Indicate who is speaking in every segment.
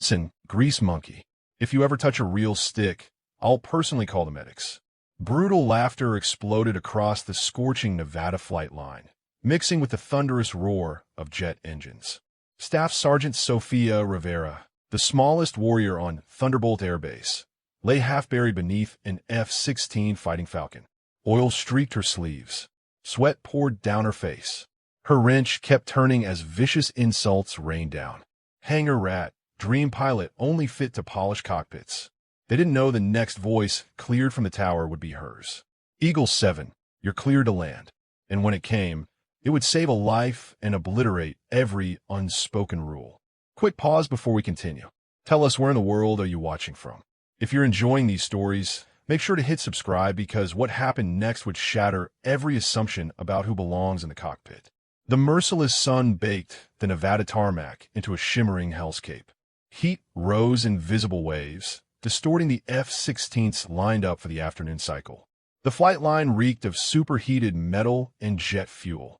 Speaker 1: Listen, grease monkey. If you ever touch a real stick, I'll personally call the medics. Brutal laughter exploded across the scorching Nevada flight line, mixing with the thunderous roar of jet engines. Staff Sergeant Sofia Rivera, the smallest warrior on Thunderbolt Air Base, lay half-buried beneath an F-16 Fighting Falcon. Oil streaked her sleeves. Sweat poured down her face. Her wrench kept turning as vicious insults rained down. Hangar rat, dream pilot only fit to polish cockpits. They didn't know the next voice cleared from the tower would be hers. Eagle-7, you're cleared to land. And when it came, it would save a life and obliterate every unspoken rule. Quick pause before we continue. Tell us, where in the world are you watching from? If you're enjoying these stories, make sure to hit subscribe, because what happened next would shatter every assumption about who belongs in the cockpit. The merciless sun baked the Nevada tarmac into a shimmering hellscape. Heat rose in visible waves, distorting the F-16s lined up for the afternoon cycle. The flight line reeked of superheated metal and jet fuel,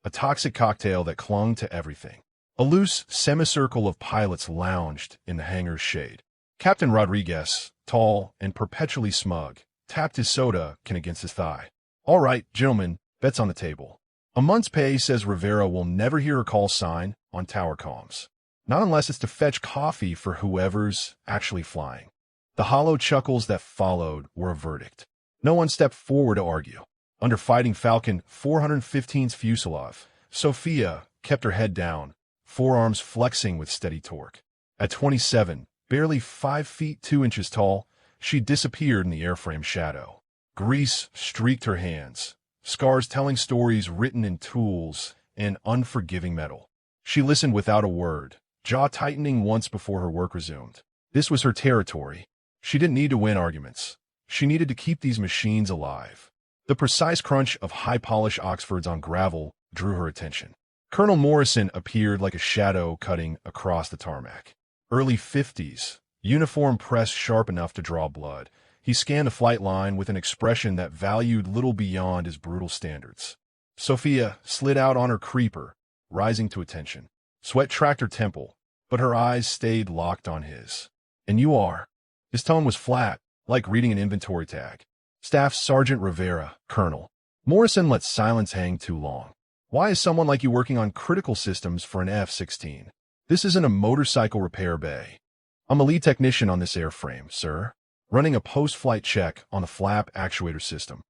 Speaker 1: a toxic cocktail that clung to everything. A loose semicircle of pilots lounged in the hangar's shade. Captain Rodriguez, tall and perpetually smug, tapped his soda can against his thigh. "All right, gentlemen, bets on the table. A month's pay says Rivera will never hear her call sign on tower comms. Not unless it's to fetch coffee for whoever's actually flying." The hollow chuckles that followed were a verdict. No one stepped forward to argue. Under Fighting Falcon 415's fuselage, Sophia kept her head down, forearms flexing with steady torque. At 27, barely 5 feet 2 inches tall, she disappeared in the airframe shadow. Grease streaked her hands, scars telling stories written in tools and unforgiving metal. She listened without a word, jaw tightening once before her work resumed. This was her territory. She didn't need to win arguments. She needed to keep these machines alive. The precise crunch of high-polish Oxfords on gravel drew her attention. Colonel Morrison appeared like a shadow cutting across the tarmac. Early 50s, uniform pressed sharp enough to draw blood. He scanned the flight line with an expression that valued little beyond his brutal standards. Sophia slid out on her creeper, rising to attention. Sweat tracked her temple, but her eyes stayed locked on his. "And you are?" His tone was flat, like reading an inventory tag. "Staff Sergeant Rivera, Colonel." Morrison let silence hang too long. "Why is someone like you working on critical systems for an F-16? This isn't a motorcycle repair bay." "I'm a lead technician on this airframe, sir, running a post-flight check on the flap actuator system."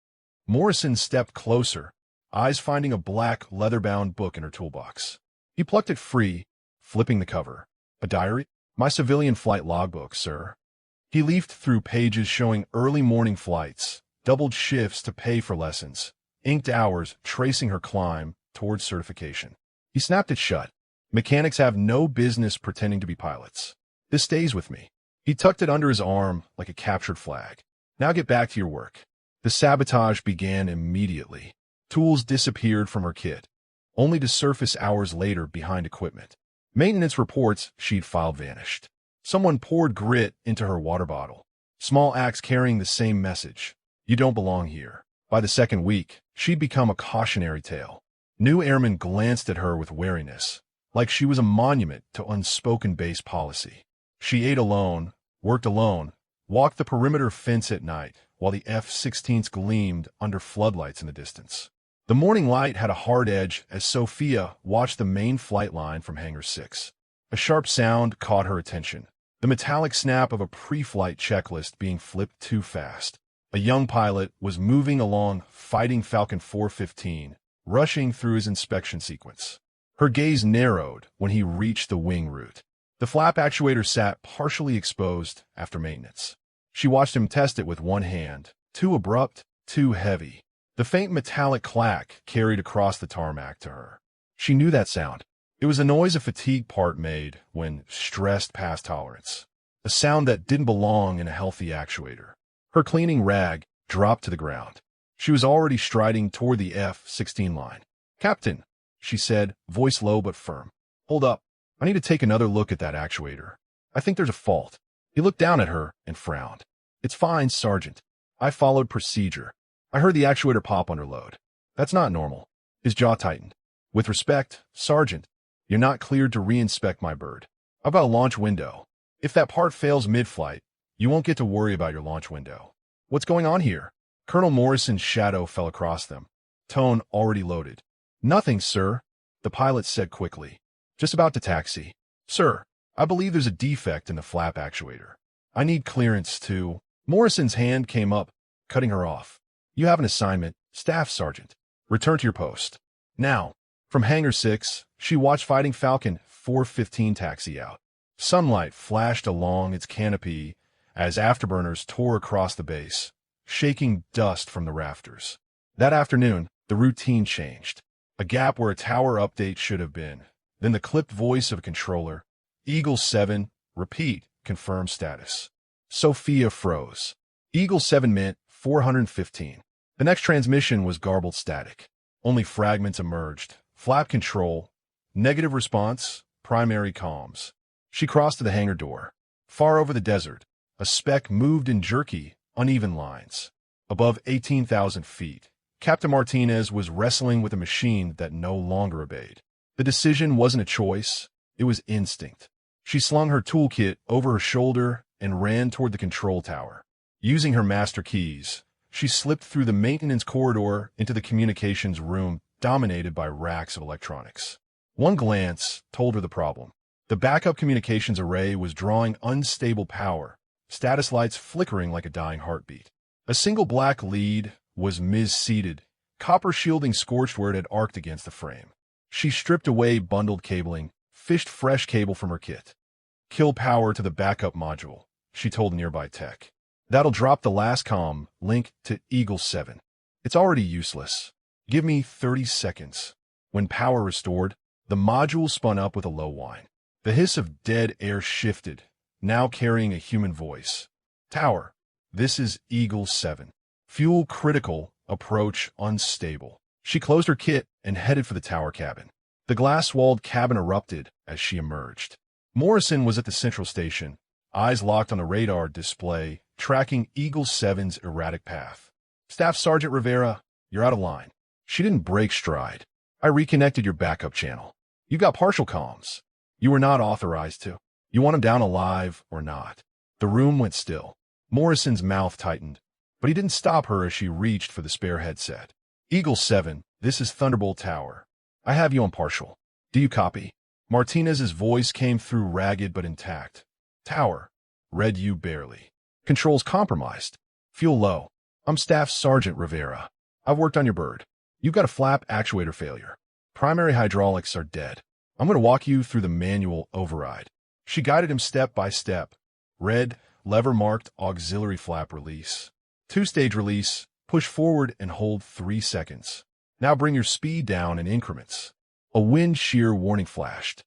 Speaker 1: Morrison stepped closer, eyes finding a black, leather-bound book in her toolbox. He plucked it free, flipping the cover. "A diary?" "My civilian flight logbook, sir." He leafed through pages showing early morning flights, doubled shifts to pay for lessons, inked hours tracing her climb towards certification. He snapped it shut. "Mechanics have no business pretending to be pilots. This stays with me." He tucked it under his arm like a captured flag. "Now get back to your work." The sabotage began immediately. Tools disappeared from her kit, only to surface hours later behind equipment. Maintenance reports she'd filed vanished. Someone poured grit into her water bottle. Small acts carrying the same message: "You don't belong here." By the second week, she'd become a cautionary tale. New airmen glanced at her with wariness, like she was a monument to unspoken base policy. She ate alone, worked alone, walked the perimeter fence at night, while the F-16s gleamed under floodlights in the distance. The morning light had a hard edge as Sophia watched the main flight line from Hangar 6. A sharp sound caught her attention. The metallic snap of a pre-flight checklist being flipped too fast. A young pilot was moving along Fighting Falcon 415, rushing through his inspection sequence. Her gaze narrowed when he reached the wing root. The flap actuator sat partially exposed after maintenance. She watched him test it with one hand, too abrupt, too heavy. The faint metallic clack carried across the tarmac to her. She knew that sound. It was the noise a fatigue part made when stressed past tolerance. A sound that didn't belong in a healthy actuator. Her cleaning rag dropped to the ground. She was already striding toward the F-16 line. "Captain," she said, voice low but firm. "Hold up. I need to take another look at that actuator. I think there's a fault." He looked down at her and frowned. "It's fine, Sergeant. I followed procedure. I heard the actuator pop under load. That's not normal." His jaw tightened. "With respect, Sergeant, you're not cleared to re-inspect my bird. I've got a launch window. If that part fails mid-flight, you won't get to worry about your launch window. What's going on here? Colonel Morrison's shadow fell across them, tone already loaded. Nothing, sir, the pilot said quickly. Just about to taxi. Sir, I believe there's a defect in the flap actuator. I need clearance to... Morrison's hand came up, cutting her off. You have an assignment, Staff Sergeant. Return to your post. Now. From Hangar 6, she watched Fighting Falcon 415 taxi out. Sunlight flashed along its canopy as afterburners tore across the base, shaking dust from the rafters. That afternoon, the routine changed. A gap where a tower update should have been. Then the clipped voice of a controller. Eagle-7, repeat, confirm status. Sophia froze. Eagle-7 meant 415. The next transmission was garbled static. Only fragments emerged. Flap control. Negative response. Primary comms. She crossed to the hangar door. Far over the desert, a speck moved in jerky, uneven lines. Above 18,000 feet, Captain Martinez was wrestling with a machine that no longer obeyed. The decision wasn't a choice, it was instinct. She slung her toolkit over her shoulder and ran toward the control tower. Using her master keys, she slipped through the maintenance corridor into the communications room dominated by racks of electronics. One glance told her the problem. The backup communications array was drawing unstable power, status lights flickering like a dying heartbeat. A single black lead was mis-seated, copper shielding scorched where it had arced against the frame. She stripped away bundled cabling, fished fresh cable from her kit. Kill power to the backup module, she told nearby tech. That'll drop the last comm link to Eagle-7. It's already useless. Give me 30 seconds. When power restored, the module spun up with a low whine. The hiss of dead air shifted, now carrying a human voice. Tower, this is Eagle-7. Fuel critical, approach unstable. She closed her kit and headed for the tower cabin. The glass-walled cabin erupted as she emerged. Morrison was at the central station, eyes locked on the radar display, tracking Eagle-7's erratic path. Staff Sergeant Rivera, you're out of line. She didn't break stride. I reconnected your backup channel. You got partial comms. You were not authorized to. You want him down alive or not? The room went still. Morrison's mouth tightened, but he didn't stop her as she reached for the spare headset. Eagle-7, this is Thunderbolt Tower. I have you on partial. Do you copy? Martinez's voice came through ragged but intact. Tower, read you barely. Controls compromised. Fuel low. I'm Staff Sergeant Rivera. I've worked on your bird. You've got a flap actuator failure. Primary hydraulics are dead. I'm going to walk you through the manual override. She guided him step by step. Red, lever-marked auxiliary flap release. Two-stage release, push forward and hold 3 seconds. Now bring your speed down in increments. A wind shear warning flashed.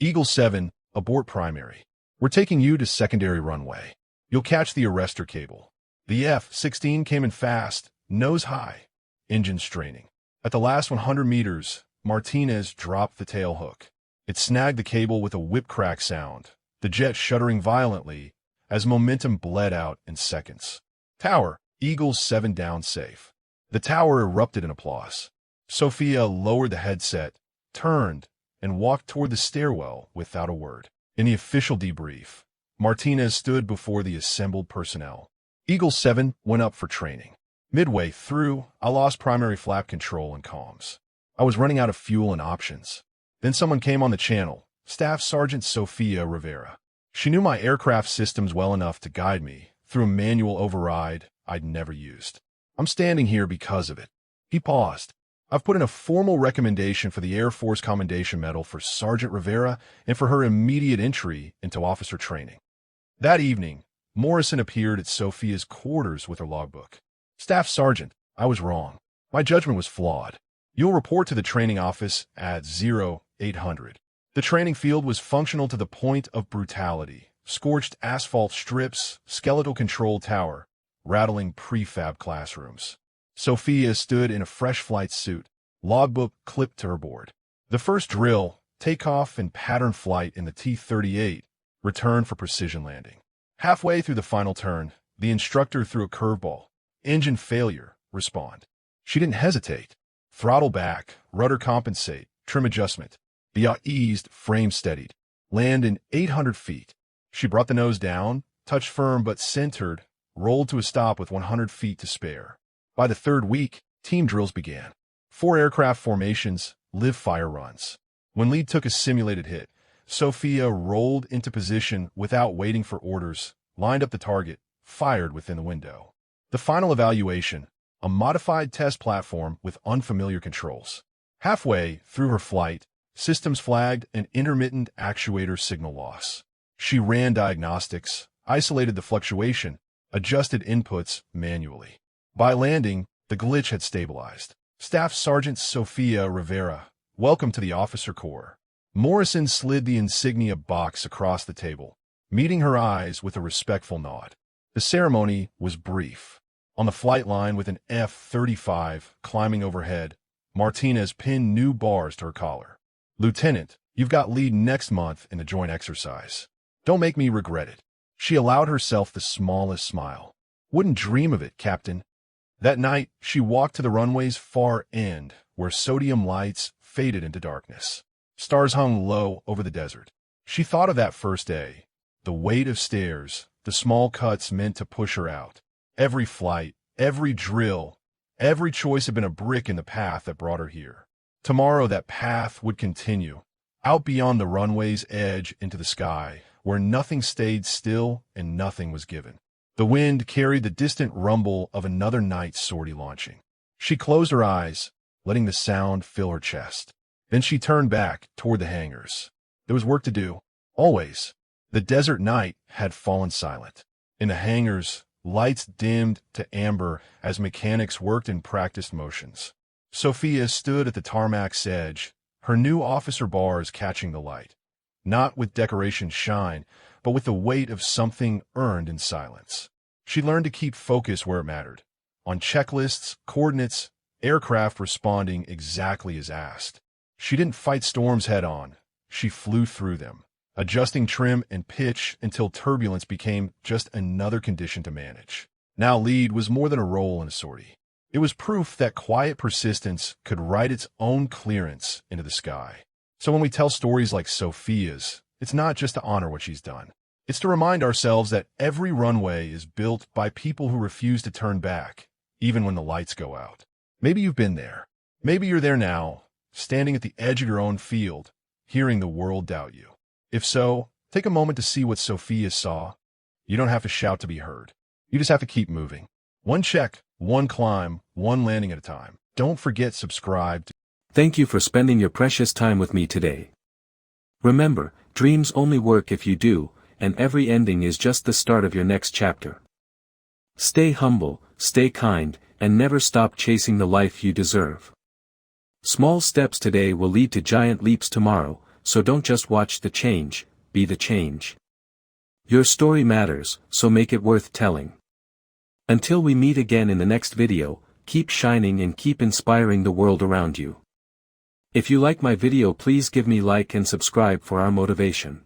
Speaker 1: Eagle-7, abort primary. We're taking you to secondary runway. You'll catch the arrestor cable. The F-16 came in fast, nose high, engine straining. At the last 100 meters, Martinez dropped the tail hook. It snagged the cable with a whip-crack sound, the jet shuddering violently as momentum bled out in seconds. Tower, Eagle-7 down safe. The tower erupted in applause. Sophia lowered the headset, turned, and walked toward the stairwell without a word. In the official debrief, Martinez stood before the assembled personnel. Eagle-7 went up for training. Midway through, I lost primary flap control and comms. I was running out of fuel and options. Then someone came on the channel, Staff Sergeant Sophia Rivera. She knew my aircraft systems well enough to guide me through a manual override I'd never used. I'm standing here because of it. He paused. I've put in a formal recommendation for the Air Force Commendation Medal for Sergeant Rivera and for her immediate entry into officer training. That evening, Morrison appeared at Sophia's quarters with her logbook. Staff Sergeant, I was wrong. My judgment was flawed. You'll report to the training office at 0800. The training field was functional to the point of brutality. Scorched asphalt strips, skeletal control tower, rattling prefab classrooms. Sophia stood in a fresh flight suit, logbook clipped to her board. The first drill, takeoff and pattern flight in the T-38, returned for precision landing. Halfway through the final turn, the instructor threw a curveball. Engine failure, respond. She didn't hesitate. Throttle back, rudder compensate, trim adjustment. The eased, frame steadied. Land in 800 feet. She brought the nose down, touched firm but centered, rolled to a stop with 100 feet to spare. By the third week, team drills began. 4 aircraft formations, live-fire runs. When lead took a simulated hit, Sophia rolled into position without waiting for orders, lined up the target, fired within the window. The final evaluation, a modified test platform with unfamiliar controls. Halfway through her flight, systems flagged an intermittent actuator signal loss. She ran diagnostics, isolated the fluctuation, adjusted inputs manually. By landing, the glitch had stabilized. Staff Sergeant Sophia Rivera, welcome to the Officer Corps. Morrison slid the insignia box across the table, meeting her eyes with a respectful nod. The ceremony was brief. On the flight line with an F-35 climbing overhead, Martinez pinned new bars to her collar. Lieutenant, you've got lead next month in the joint exercise. Don't make me regret it. She allowed herself the smallest smile. Wouldn't dream of it, Captain. That night, she walked to the runway's far end, where sodium lights faded into darkness. Stars hung low over the desert. She thought of that first day, the weight of stairs, the small cuts meant to push her out. Every flight, every drill, every choice had been a brick in the path that brought her here. Tomorrow that path would continue, out beyond the runway's edge into the sky, where nothing stayed still and nothing was given. The wind carried the distant rumble of another night's sortie launching. She closed her eyes, letting the sound fill her chest. Then she turned back toward the hangars. There was work to do, always. The desert night had fallen silent. In the hangars, lights dimmed to amber as mechanics worked in practiced motions. Sophia stood at the tarmac's edge, her new officer bars catching the light. Not with decoration shine, but with the weight of something earned in silence. She learned to keep focus where it mattered. On checklists, coordinates, aircraft responding exactly as asked. She didn't fight storms head-on. She flew through them, adjusting trim and pitch until turbulence became just another condition to manage. Now lead was more than a role in a sortie. It was proof that quiet persistence could write its own clearance into the sky. So when we tell stories like Sophia's, it's not just to honor what she's done. It's to remind ourselves that every runway is built by people who refuse to turn back, even when the lights go out. Maybe you've been there. Maybe you're there now, standing at the edge of your own field, hearing the world doubt you. If so, take a moment to see what Sophia saw. You don't have to shout to be heard. You just have to keep moving. One check, one climb, one landing at a time. Don't forget subscribe.
Speaker 2: Thank you for spending your precious time with me today. Remember, dreams only work if you do, and every ending is just the start of your next chapter. Stay humble, stay kind, and never stop chasing the life you deserve. Small steps today will lead to giant leaps tomorrow, so don't just watch the change, be the change. Your story matters, so make it worth telling. Until we meet again in the next video, keep shining and keep inspiring the world around you. If you like my video, please give me like and subscribe for our motivation.